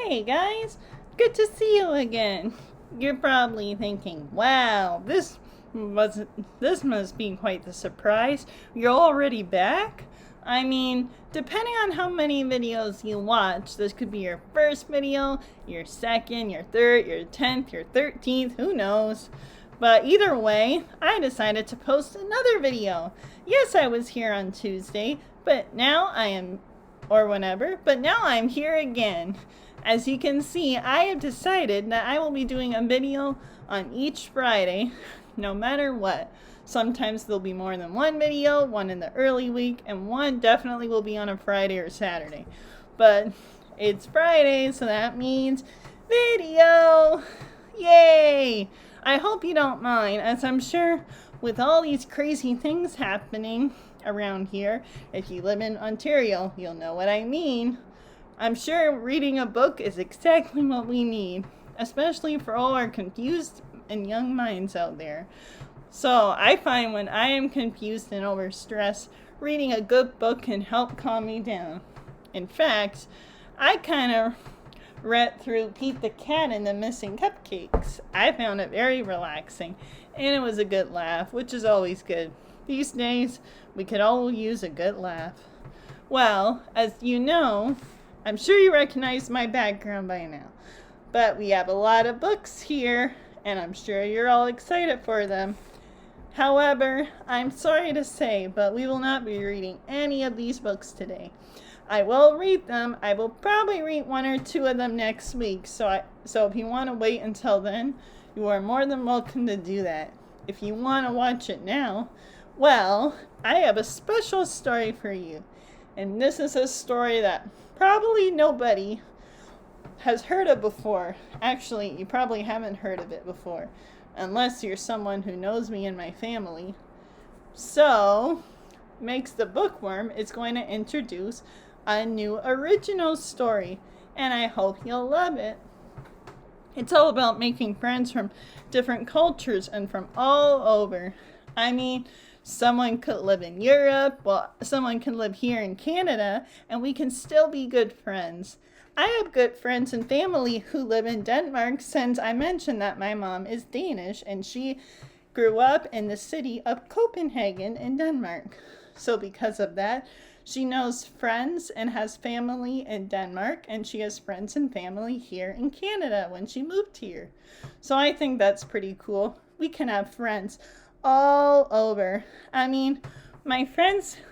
Hey guys, good to see you again. You're probably thinking, wow, this must be quite the surprise. You're already back? I mean, depending on how many videos you watch, this could be your first video, your second, your third, your 10th, your 13th, who knows. But either way, I decided to post another video. Yes, I was here on Tuesday, but now I'm here again. As you can see, I have decided that I will be doing a video on each Friday, no matter what. Sometimes there'll be more than one video, one in the early week, and one definitely will be on a Friday or Saturday. But it's Friday, so that means video! Yay! I hope you don't mind, as I'm sure with all these crazy things happening around here, if you live in Ontario, you'll know what I mean. I'm sure reading a book is exactly what we need, especially for all our confused and young minds out there. So I find when I am confused and overstressed, reading a good book can help calm me down. In fact, I kind of read through Pete the Cat and the Missing Cupcakes. I found it very relaxing, and it was a good laugh, which is always good. These days, we could all use a good laugh. Well, as you know, I'm sure you recognize my background by now, but we have a lot of books here, and I'm sure you're all excited for them. However, I'm sorry to say, but we will not be reading any of these books today. I will read them. I will probably read one or two of them next week, so if you want to wait until then, you are more than welcome to do that. If you want to watch it now, well, I have a special story for you. And this is a story that probably nobody has heard of before. Actually, you probably haven't heard of it before, unless you're someone who knows me and my family. So, Makes the Bookworm is going to introduce a new original story, and I hope you'll love it. It's all about making friends from different cultures and from all over. I mean, someone could live in Europe, well, someone can live here in Canada, and we can still be good friends. I have good friends and family who live in Denmark, since I mentioned that my mom is Danish and she grew up in the city of Copenhagen in Denmark. So because of that, she knows friends and has family in Denmark, and she has friends and family here in Canada when she moved here. So I think that's pretty cool. We can have friends all over. I mean, I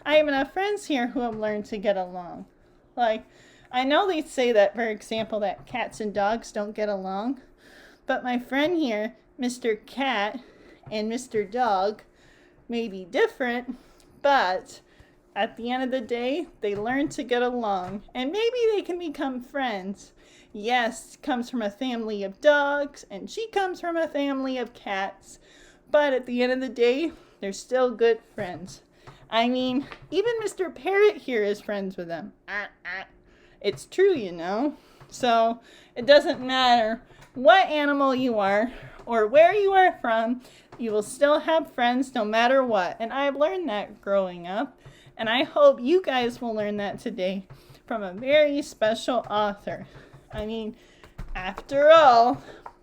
have enough friends here who have learned to get along. Like, I know they say that, for example, that cats and dogs don't get along, but my friend here, Mr. Cat and Mr. Dog, may be different, but at the end of the day, they learn to get along, and maybe they can become friends. Yes, comes from a family of dogs, and she comes from a family of cats, but at the end of the day, they're still good friends. I mean, even Mr. Parrot here is friends with them. It's true, you know. So, it doesn't matter what animal you are or where you are from, you will still have friends no matter what. And I've learned that growing up. And I hope you guys will learn that today from a very special author. I mean, after all,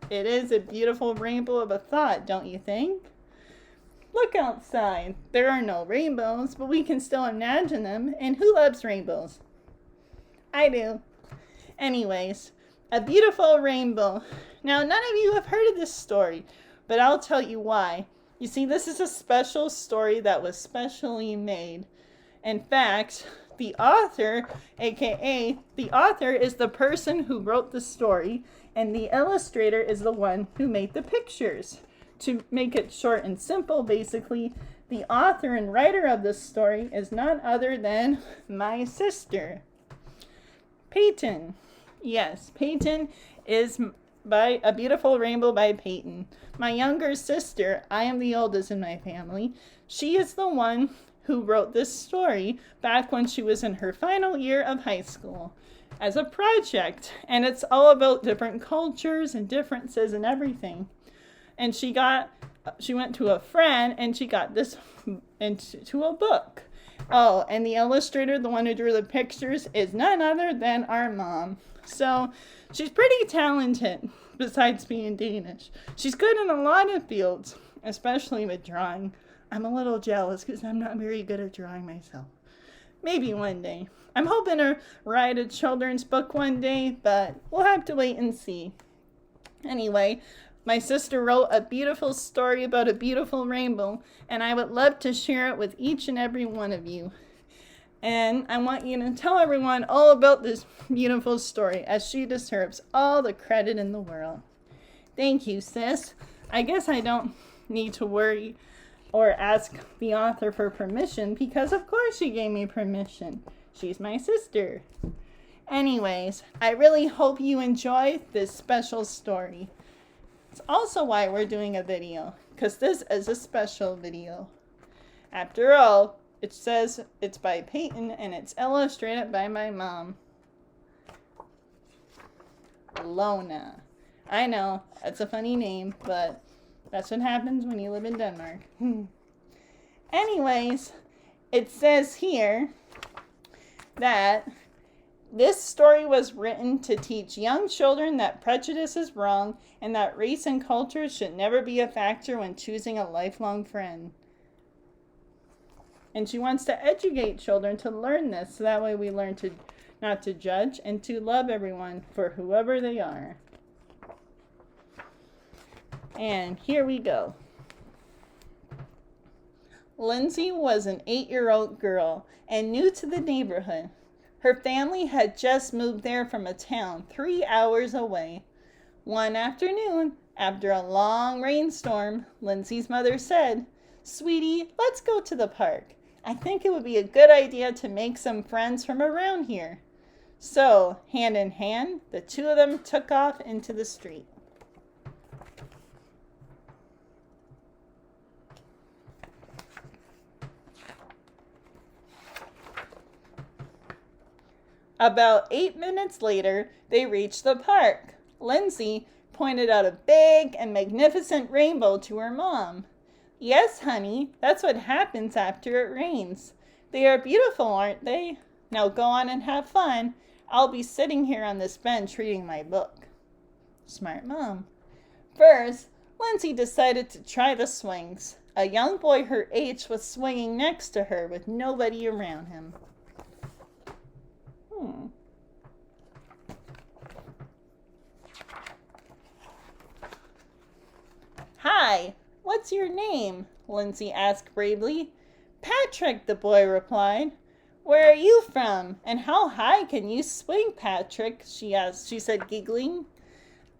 it is a beautiful rainbow of a thought, don't you think? Look outside. There are no rainbows, but we can still imagine them. And who loves rainbows? I do. Anyways, a beautiful rainbow. Now, none of you have heard of this story, but I'll tell you why. You see, this is a special story that was specially made. In fact, the author, aka the author, is the person who wrote the story, and the illustrator is the one who made the pictures. To make it short and simple, basically, the author and writer of this story is none other than my sister, Peyton. Yes, Peyton is by A Beautiful Rainbow by Peyton. My younger sister, I am the oldest in my family, she is the one who wrote this story back when she was in her final year of high school as a project. And it's all about different cultures and differences and everything. And she went to a friend and she got this into a book. Oh, and the illustrator, the one who drew the pictures, is none other than our mom. So she's pretty talented, besides being Danish. She's good in a lot of fields, especially with drawing. I'm a little jealous because I'm not very good at drawing myself. Maybe one day. I'm hoping to write a children's book one day, but we'll have to wait and see. Anyway, my sister wrote a beautiful story about a beautiful rainbow, and I would love to share it with each and every one of you. And I want you to tell everyone all about this beautiful story, as she deserves all the credit in the world. Thank you, sis. I guess I don't need to worry or ask the author for permission, because of course she gave me permission. She's my sister. Anyways, I really hope you enjoy this special story. It's also why we're doing a video, because this is a special video. After all, it says it's by Peyton and it's illustrated by my mom. Lona. I know, that's a funny name, but that's what happens when you live in Denmark. Anyways, it says here that this story was written to teach young children that prejudice is wrong and that race and culture should never be a factor when choosing a lifelong friend. And she wants to educate children to learn this, so that way we learn to not to judge and to love everyone for whoever they are. And here we go. Lindsay was an 8-year-old girl and new to the neighborhood. Her family had just moved there from a town 3 hours away. One afternoon, after a long rainstorm, Lindsay's mother said, "Sweetie, let's go to the park. I think it would be a good idea to make some friends from around here." So, hand in hand, the two of them took off into the street. About 8 minutes later, they reached the park. Lindsay pointed out a big and magnificent rainbow to her mom. "Yes, honey, that's what happens after it rains. They are beautiful, aren't they? Now go on and have fun. I'll be sitting here on this bench reading my book." Smart mom. First, Lindsay decided to try the swings. A young boy her age was swinging next to her with nobody around him. "Hi, what's your name?" Lindsay asked bravely. "Patrick," the boy replied. "Where are you from? And how high can you swing, Patrick?" she asked. She said, giggling.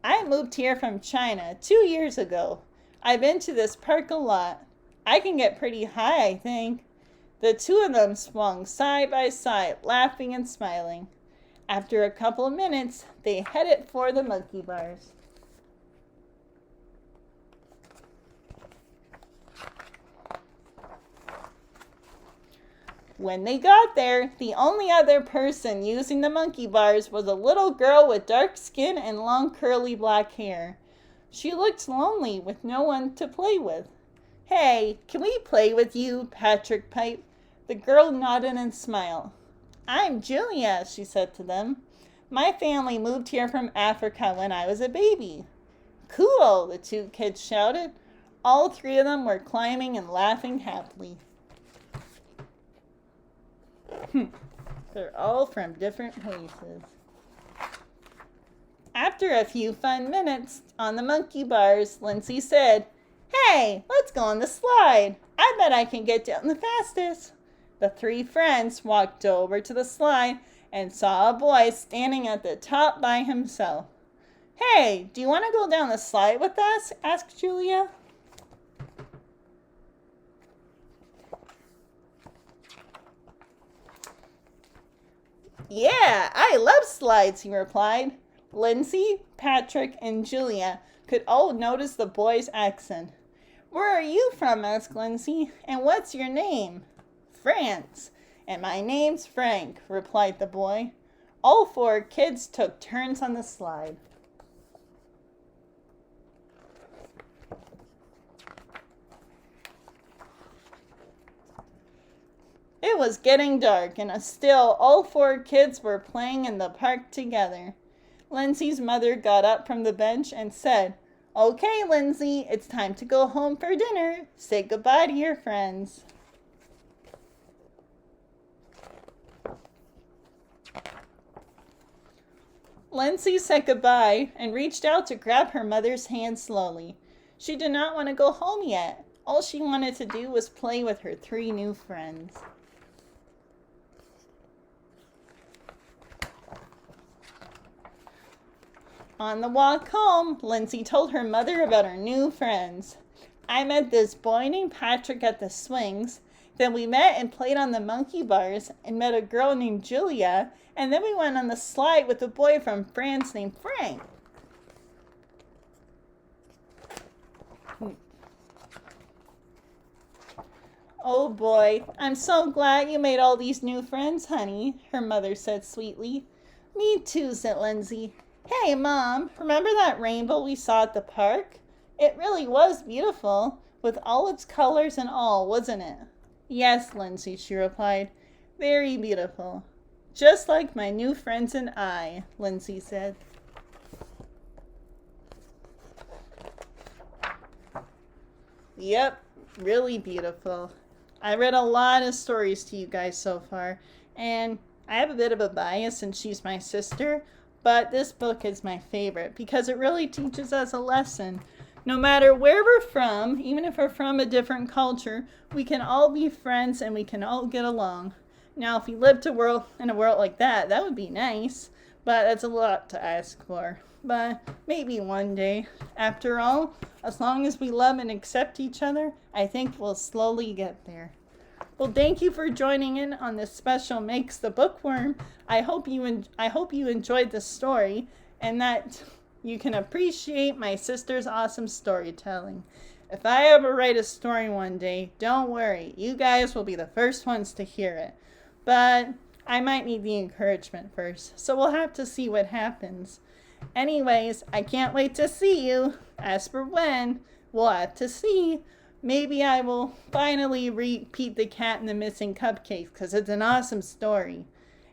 "I moved here from China 2 years ago. I've been to this park a lot. I can get pretty high, I think." The two of them swung side by side, laughing and smiling. After a couple of minutes, they headed for the monkey bars. When they got there, the only other person using the monkey bars was a little girl with dark skin and long curly black hair. She looked lonely with no one to play with. "Hey, can we play with you?" Patrick piped. The girl nodded and smiled. "I'm Julia," she said to them. "My family moved here from Africa when I was a baby." "Cool," the two kids shouted. All three of them were climbing and laughing happily. They're all from different places. After a few fun minutes on the monkey bars, Lindsay said, "Hey, let's go on the slide. I bet I can get down the fastest." The three friends walked over to the slide and saw a boy standing at the top by himself. "Hey, do you want to go down the slide with us?" asked Julia. "Yeah, I love slides," he replied. Lindsay, Patrick, and Julia could all notice the boy's accent. "Where are you from?" asked Lindsay. "And what's your name?" "France. And my name's Frank," replied the boy. All four kids took turns on the slide. It was getting dark, and still all four kids were playing in the park together. Lindsay's mother got up from the bench and said, "Okay, Lindsay, it's time to go home for dinner. Say goodbye to your friends." Lindsay said goodbye and reached out to grab her mother's hand slowly. She did not want to go home yet. All she wanted to do was play with her 3 new friends. On the walk home, Lindsay told her mother about her new friends. "I met this boy named Patrick at the swings. Then we met and played on the monkey bars and met a girl named Julia. And then we went on the slide with a boy from France named Frank." "Oh boy, I'm so glad you made all these new friends, honey," her mother said sweetly. "Me too," said Lindsay. "Hey, Mom, remember that rainbow we saw at the park? It really was beautiful, with all its colors and all, wasn't it?" "Yes, Lindsay," she replied. "Very beautiful. Just like my new friends and I," Lindsay said. Yep, really beautiful. I read a lot of stories to you guys so far, and I have a bit of a bias since she's my sister, but this book is my favorite because it really teaches us a lesson. No matter where we're from, even if we're from a different culture, we can all be friends and we can all get along. Now, if we lived in a world like that, that would be nice, but that's a lot to ask for. But maybe one day. After all, as long as we love and accept each other, I think we'll slowly get there. Well, thank you for joining in on this special Makes the Bookworm. I hope you enjoyed the story and that you can appreciate my sister's awesome storytelling. If I ever write a story one day, don't worry, you guys will be the first ones to hear it. But I might need the encouragement first, so we'll have to see what happens. Anyways, I can't wait to see you. As for when, we'll have to see. Maybe I will finally read Pete the Cat and the Missing Cupcakes because it's an awesome story.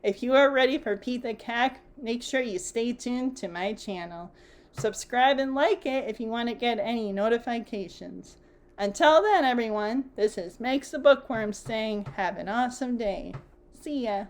If you are ready for Pete the Cat, make sure you stay tuned to my channel. Subscribe and like it if you want to get any notifications. Until then, everyone, this is Makes the Bookworm saying have an awesome day. See ya.